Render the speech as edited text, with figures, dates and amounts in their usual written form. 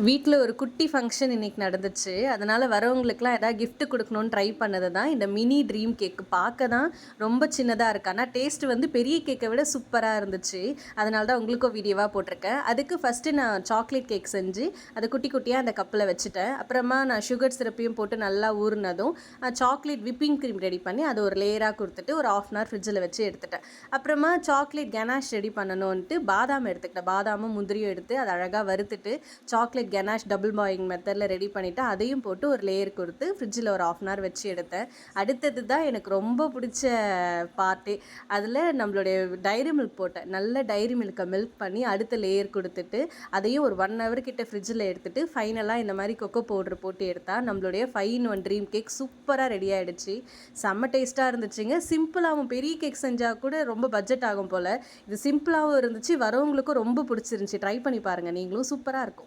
வீட்டில் ஒரு குட்டி ஃபங்க்ஷன் இன்றைக்கி நடந்துச்சு. அதனால் வரவங்களுக்குலாம் எதாவது கிஃப்ட் கொடுக்கணும்னு ட்ரை பண்ணது தான் இந்த மினி ட்ரீம் கேக். பார்க்க தான் ரொம்ப சின்னதாக இருக்கு. ஆனால் டேஸ்ட் வந்து பெரிய கேக்கை விட சூப்பராக இருந்துச்சு. அதனால தான் உங்களுக்கும் வீடியோவாக போட்டிருக்கேன். அதுக்கு ஃபஸ்ட்டு நான் சாக்லேட் கேக் செஞ்சு அதை குட்டி குட்டியாக அந்த கப்பில் வச்சுட்டேன். அப்புறமா நான் சுகர் சிரப்பையும் போட்டு நல்லா ஊறினதும் சாக்லேட் விப்பிங் க்ரீம் ரெடி பண்ணி அதை ஒரு லேயராக கொடுத்துட்டு ஒரு 1/2 hour ஃப்ரிட்ஜில் வச்சு எடுத்துட்டேன். அப்புறமா சாக்லேட் கனாஷ் ரெடி பண்ணணுன்ட்டு பாதாம் எடுத்துக்கிட்டேன். பாதாமும் முந்திரியும் எடுத்து அதை அழகாக வறுத்துட்டு சாக்லேட் கனாஷ் டபுள் பாயிங் மெத்தடில் ரெடி பண்ணிவிட்டு அதையும் போட்டு ஒரு லேயர் கொடுத்து ஃப்ரிட்ஜில் ஒரு 1/2 hour வச்சு எடுத்தேன். அடுத்தது தான் எனக்கு ரொம்ப பிடிச்ச பார்ட்டே. அதில் நம்மளுடைய டைரி மில்க் போட்டேன். நல்ல டைரி மில்கை மில்க் பண்ணி அடுத்த லேயர் கொடுத்துட்டு அதையும் ஒரு 1 hour கிட்ட ஃப்ரிட்ஜில் எடுத்துகிட்டு ஃபைனலாக இந்த மாதிரி கொக்கோ பவுட்ரு போட்டு எடுத்தால் நம்மளுடைய 5-in-1 ட்ரீம் கேக் சூப்பராக ரெடி ஆகிடுச்சு. செம்ம டேஸ்ட்டாக இருந்துச்சுங்க. சிம்பிளாகவும் பெரிய கேக் செஞ்சால் கூட ரொம்ப பட்ஜெட் ஆகும் போல். இது சிம்பிளாகவும் இருந்துச்சு, வரவங்களுக்கும் ரொம்ப பிடிச்சிருந்துச்சி. ட்ரை பண்ணி பாருங்கள் நீங்களும், சூப்பராக இருக்கும்.